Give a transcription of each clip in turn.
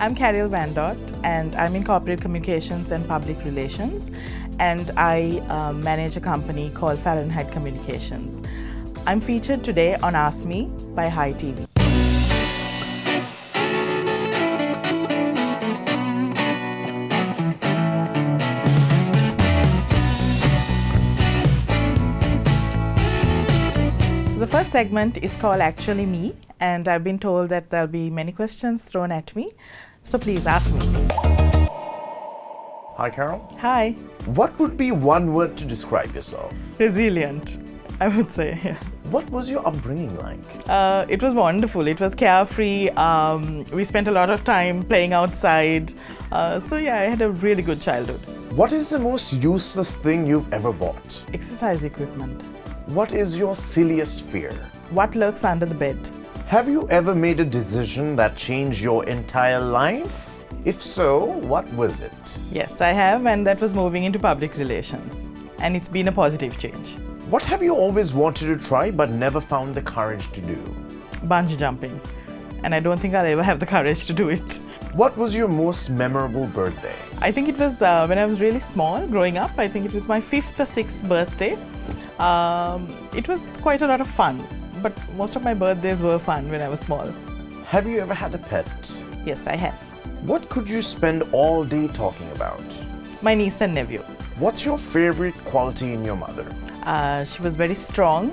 I'm Caryll Dort, and I'm in corporate communications and public relations, and I manage a company called Fahrenheit Communications. I'm featured today on Ask Me by Hi TV. So the first segment is called Actually Me, and I've been told that there'll be many questions thrown at me, so please ask me. Hi, Caryll. Hi. What would be one word to describe yourself? Resilient, I would say. Yeah. What was your upbringing like? It was wonderful. It was carefree. We spent a lot of time playing outside. So yeah, I had a really good childhood. What is the most useless thing you've ever bought? Exercise equipment. What is your silliest fear? What lurks under the bed? Have you ever made a decision that changed your entire life? If so, what was it? Yes, I have, and that was moving into public relations. And it's been a positive change. What have you always wanted to try but never found the courage to do? Bungee jumping. And I don't think I'll ever have the courage to do it. What was your most memorable birthday? I think it was when I was really small, growing up. I think it was my 5th or 6th birthday. It was quite a lot of fun, but most of my birthdays were fun when I was small. Have you ever had a pet? Yes, I have. What could you spend all day talking about? My niece and nephew. What's your favorite quality in your mother? She was very strong,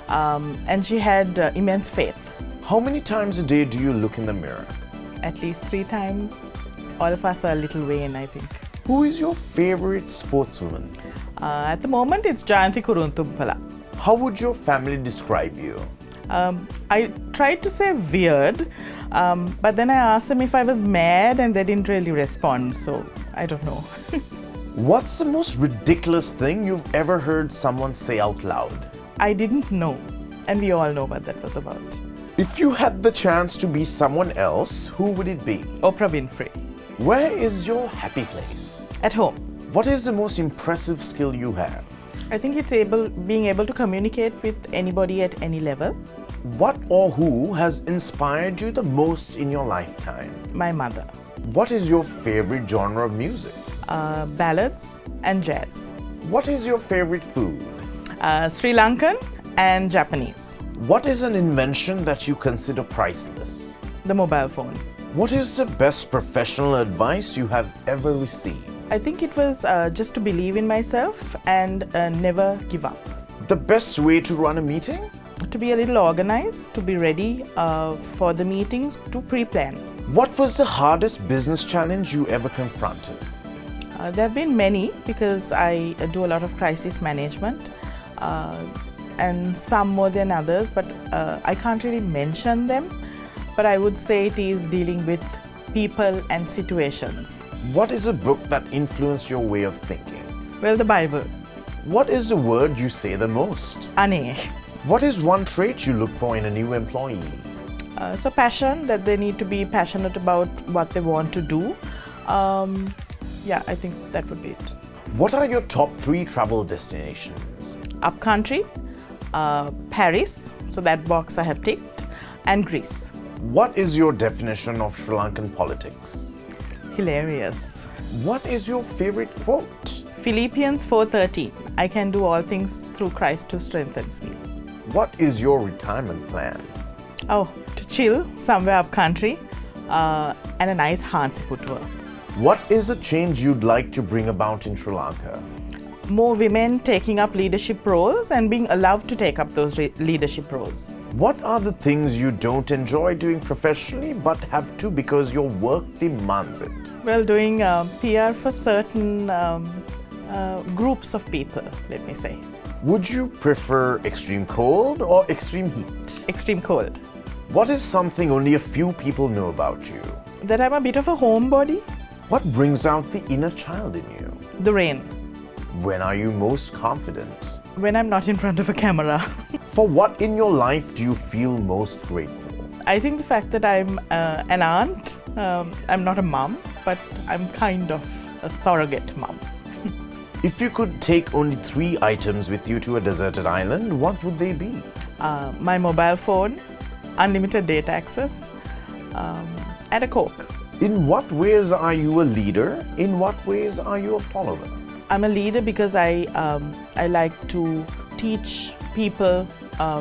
and she had immense faith. How many times a day do you look in the mirror? At least 3 times. All of us are a little vain, I think. Who is your favorite sportswoman? At the moment, it's Jayanthi Kuruntumpala. How would your family describe you? I tried to say weird, but then I asked them if I was mad and they didn't really respond, so I don't know. What's the most ridiculous thing you've ever heard someone say out loud? I didn't know, and we all know what that was about. If you had the chance to be someone else, who would it be? Oprah Winfrey. Where is your happy place? At home. What is the most impressive skill you have? I think it's being able to communicate with anybody at any level. What or who has inspired you the most in your lifetime? My mother. What is your favorite genre of music? Ballads and jazz. What is your favorite food? Sri Lankan and Japanese. What is an invention that you consider priceless? The mobile phone. What is the best professional advice you have ever received? I think it was just to believe in myself and never give up. The best way to run a meeting? To be a little organized, to be ready for the meetings, to pre-plan. What was the hardest business challenge you ever confronted? There have been many because I do a lot of crisis management and some more than others, but I can't really mention them. But I would say it is dealing with people and situations. What is a book that influenced your way of thinking? Well, the Bible. What is the word you say the most? Ane. What is one trait you look for in a new employee? So passion, that they need to be passionate about what they want to do. Yeah, I think that would be it. What are your top 3 travel destinations? Upcountry, Paris, so that box I have ticked, and Greece. What is your definition of Sri Lankan politics? Hilarious. What is your favorite quote? Philippians 4:13. I can do all things through Christ who strengthens me. What is your retirement plan? Oh, to chill somewhere up country and a nice Hansipu tour. What is a change you'd like to bring about in Sri Lanka? More women taking up leadership roles and being allowed to take up those leadership roles. What are the things you don't enjoy doing professionally but have to because your work demands it? Well, doing PR for certain groups of people, let me say. Would you prefer extreme cold or extreme heat? Extreme cold. What is something only a few people know about you? That I'm a bit of a homebody. What brings out the inner child in you? The rain. When are you most confident? When I'm not in front of a camera. For what in your life do you feel most grateful? I think the fact that I'm an aunt. I'm not a mum, but I'm kind of a surrogate mum. If you could take only 3 items with you to a deserted island, what would they be? My mobile phone, unlimited data access, and a Coke. In what ways are you a leader? In what ways are you a follower? I'm a leader because I like to teach people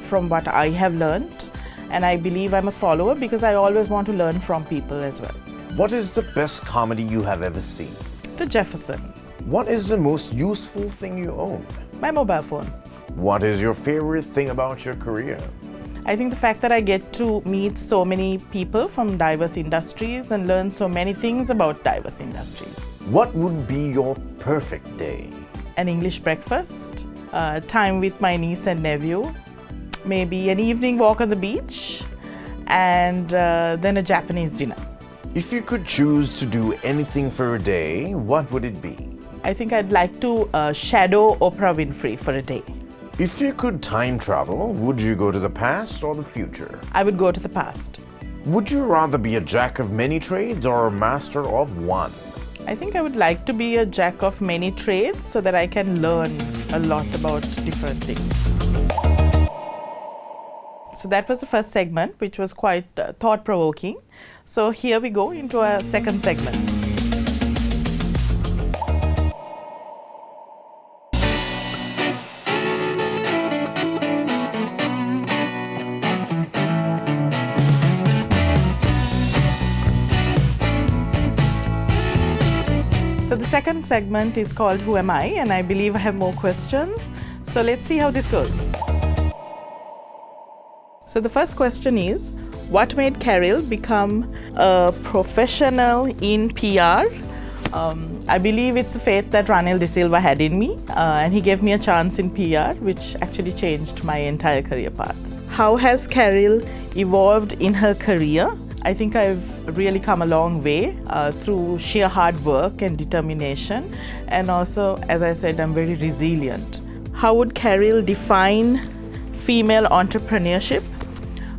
from what I have learned, and I believe I'm a follower because I always want to learn from people as well. What is the best comedy you have ever seen? The Jefferson. What is the most useful thing you own? My mobile phone. What is your favorite thing about your career? I think the fact that I get to meet so many people from diverse industries and learn so many things about diverse industries. What would be your perfect day? An English breakfast, time with my niece and nephew, maybe an evening walk on the beach, and then a Japanese dinner. If you could choose to do anything for a day, what would it be? I think I'd like to shadow Oprah Winfrey for a day. If you could time travel, would you go to the past or the future? I would go to the past. Would you rather be a jack of many trades or a master of one? I think I would like to be a jack of many trades so that I can learn a lot about different things. So that was the first segment, which was quite thought-provoking. So here we go into our second segment. So the second segment is called Who Am I? And I believe I have more questions. So let's see how this goes. So the first question is, what made Caryll become a professional in PR? I believe it's a faith that Ranil De Silva had in me, and he gave me a chance in PR, which actually changed my entire career path. How has Caryll evolved in her career? I think I've really come a long way through sheer hard work and determination, and also, as I said, I'm very resilient. How would Caryll define female entrepreneurship?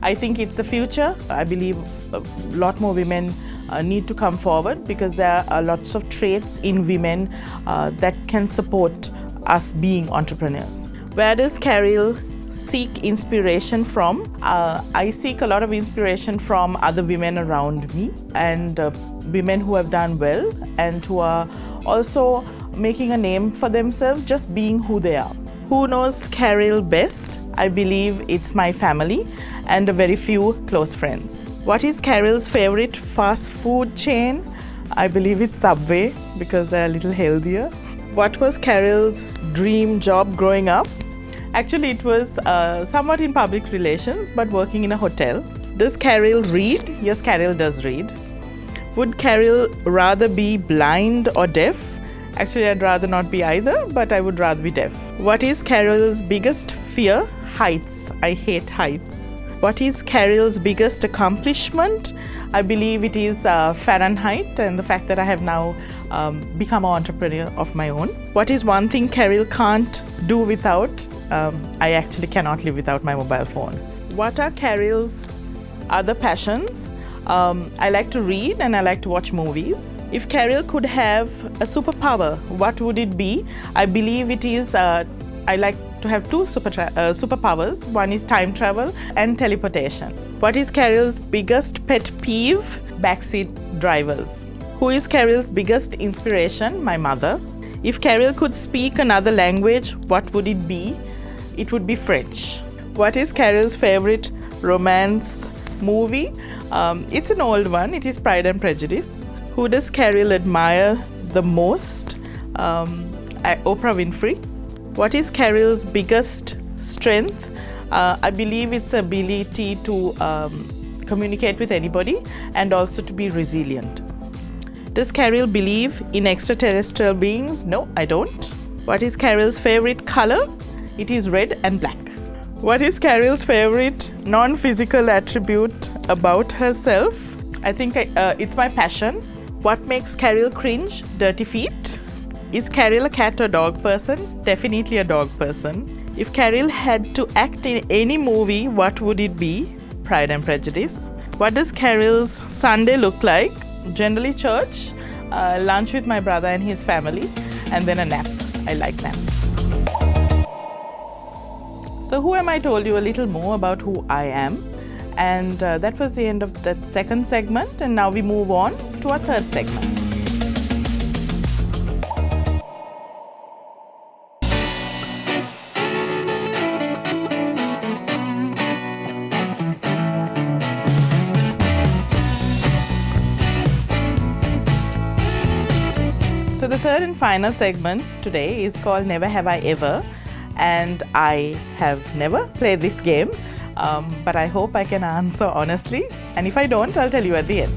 I think it's the future. I believe a lot more women need to come forward because there are lots of traits in women that can support us being entrepreneurs. Where does Caryll seek inspiration from? I seek a lot of inspiration from other women around me and women who have done well and who are also making a name for themselves, just being who they are. Who knows Caryll best? I believe it's my family and a very few close friends. What is Caryll's favorite fast food chain? I believe it's Subway because they're a little healthier. What was Caryll's dream job growing up? Actually, it was somewhat in public relations, but working in a hotel. Does Caryll read? Yes, Caryll does read. Would Caryll rather be blind or deaf? Actually, I'd rather not be either, but I would rather be deaf. What is Caryll's biggest fear? Heights. I hate heights. What is Caryll's biggest accomplishment? I believe it is Fahrenheit and the fact that I have now become an entrepreneur of my own. What is one thing Caryll can't do without? I actually cannot live without my mobile phone. What are Caryll's other passions? I like to read and I like to watch movies. If Caryll could have a superpower, what would it be? I believe it is, I like to have two superpowers. One is time travel and teleportation. What is Caryll's biggest pet peeve? Backseat drivers. Who is Caryll's biggest inspiration? My mother. If Caryll could speak another language, what would it be? It would be French. What is Caryll's favorite romance movie? It's an old one. It is Pride and Prejudice. Who does Caryll admire the most? Oprah Winfrey. What is Caryll's biggest strength? I believe it's the ability to communicate with anybody and also to be resilient. Does Caryll believe in extraterrestrial beings? No, I don't. What is Caryll's favorite color? It is red and black. What is Caryll's favorite non-physical attribute about herself? I think it's my passion. What makes Caryll cringe? Dirty feet. Is Caryll a cat or dog person? Definitely a dog person. If Caryll had to act in any movie, what would it be? Pride and Prejudice. What does Caryll's Sunday look like? Generally church, lunch with my brother and his family, and then a nap. I like naps. So Who Am I told you a little more about who I am. And that was the end of that second segment. And now we move on to our third segment. So the third and final segment today is called Never Have I Ever, and I have never played this game, but I hope I can answer honestly, and if I don't, I'll tell you at the end.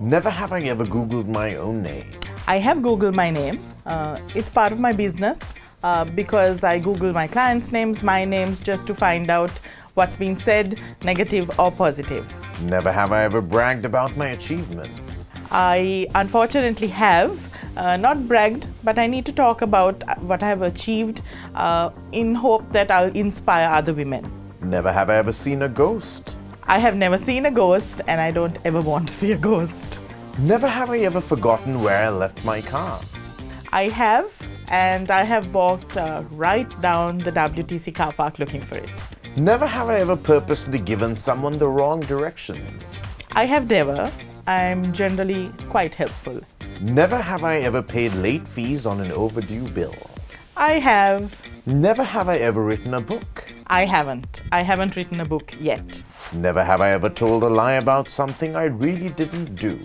Never have I ever Googled my own name. I have Googled my name. It's part of my business because I Google my clients' names, my names, just to find out what's being said, negative or positive. Never have I ever bragged about my achievements. I unfortunately have not bragged, but I need to talk about what I have achieved in hope that I'll inspire other women. Never have I ever seen a ghost. I have never seen a ghost, and I don't ever want to see a ghost. Never have I ever forgotten where I left my car. I have, and I have walked right down the WTC car park looking for it. Never have I ever purposely given someone the wrong directions. I have never. I'm generally quite helpful. Never have I ever paid late fees on an overdue bill. I have. Never have I ever written a book. I haven't. I haven't written a book yet. Never have I ever told a lie about something I really didn't do.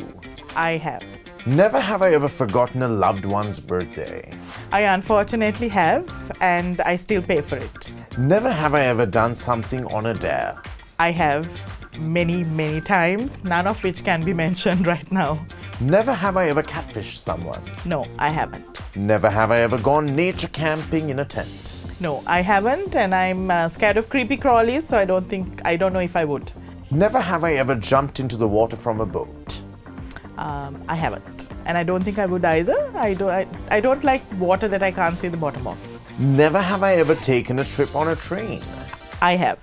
I have. Never have I ever forgotten a loved one's birthday. I unfortunately have, and I still pay for it. Never have I ever done something on a dare. I have many times, none of which can be mentioned right now. Never have I ever catfished someone. No, I haven't. Never have I ever gone nature camping in a tent. No, I haven't, and I'm scared of creepy crawlies, so I don't know if I would. Never have I ever jumped into the water from a boat. I haven't, and I don't think I would either. I don't like water that I can't see the bottom of. Never have I ever taken a trip on a train. I have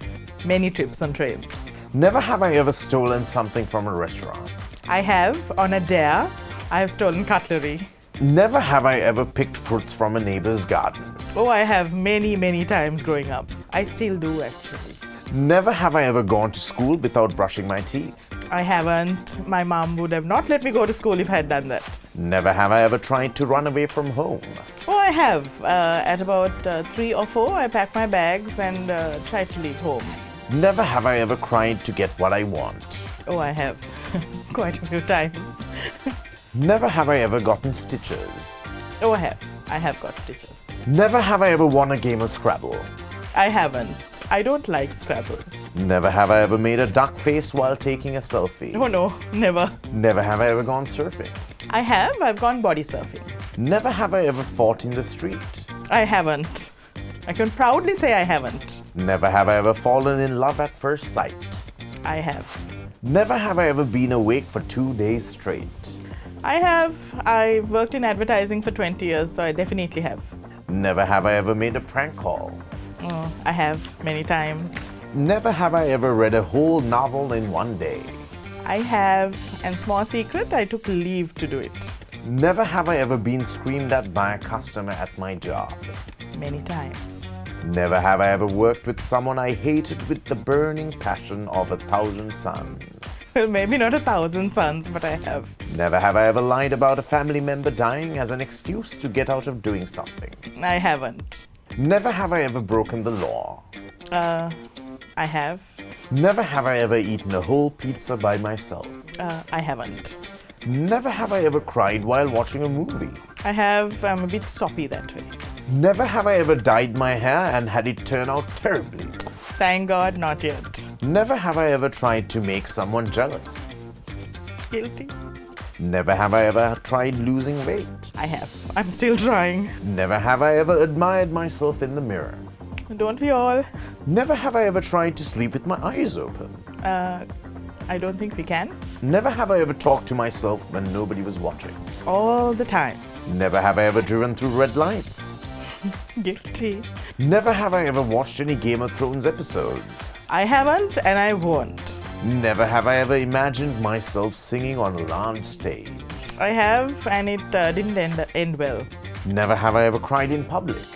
many trips on trains. Never have I ever stolen something from a restaurant. I have, on a dare, I have stolen cutlery. Never have I ever picked fruits from a neighbor's garden. Oh, I have many times growing up. I still do, actually. Never have I ever gone to school without brushing my teeth. I haven't. My mom would have not let me go to school if I had done that. Never have I ever tried to run away from home. Oh, I have. At about 3 or 4, I packed my bags and tried to leave home. Never have I ever cried to get what I want. Oh, I have. Quite a few times. Never have I ever gotten stitches. Oh, I have. I have got stitches. Never have I ever won a game of Scrabble. I haven't. I don't like Scrabble. Never have I ever made a duck face while taking a selfie. Oh no, never. Never have I ever gone surfing. I have. I've gone body surfing. Never have I ever fought in the street. I haven't. I can proudly say I haven't. Never have I ever fallen in love at first sight. I have. Never have I ever been awake for 2 days straight. I have. I've worked in advertising for 20 years, so I definitely have. Never have I ever made a prank call. Oh, I have many times. Never have I ever read a whole novel in one day. I have, and small secret, I took leave to do it. Never have I ever been screamed at by a customer at my job. Many times. Never have I ever worked with someone I hated with the burning passion of 1,000 suns. Well, maybe not 1,000 suns, but I have. Never have I ever lied about a family member dying as an excuse to get out of doing something. I haven't. Never have I ever broken the law. I have. Never have I ever eaten a whole pizza by myself. I haven't. Never have I ever cried while watching a movie. I have. I'm a bit soppy that way. Never have I ever dyed my hair and had it turn out terribly. Thank God, not yet. Never have I ever tried to make someone jealous. Guilty. Never have I ever tried losing weight. I have. I'm still trying. Never have I ever admired myself in the mirror. Don't we all? Never have I ever tried to sleep with my eyes open. I don't think we can. Never have I ever talked to myself when nobody was watching. All the time. Never have I ever driven through red lights. Guilty. Never have I ever watched any Game of Thrones episodes. I haven't, and I won't. Never have I ever imagined myself singing on a large stage. I have, and it didn't end well. Never have I ever cried in public.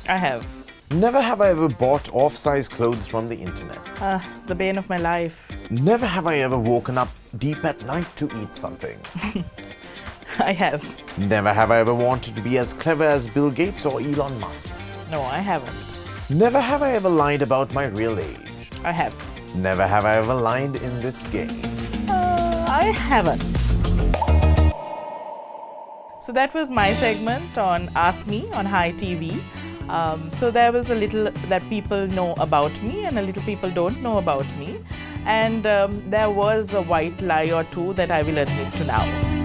I have. Never have I ever bought off-size clothes from the internet. The bane of my life. Never have I ever woken up deep at night to eat something. I have. Never have I ever wanted to be as clever as Bill Gates or Elon Musk. No, I haven't. Never have I ever lied about my real age. I have. Never have I ever lied in this game. I haven't. So that was my segment on Ask Me on High TV. So there was a little that people know about me and a little people don't know about me. And there was a white lie or two that I will admit to now.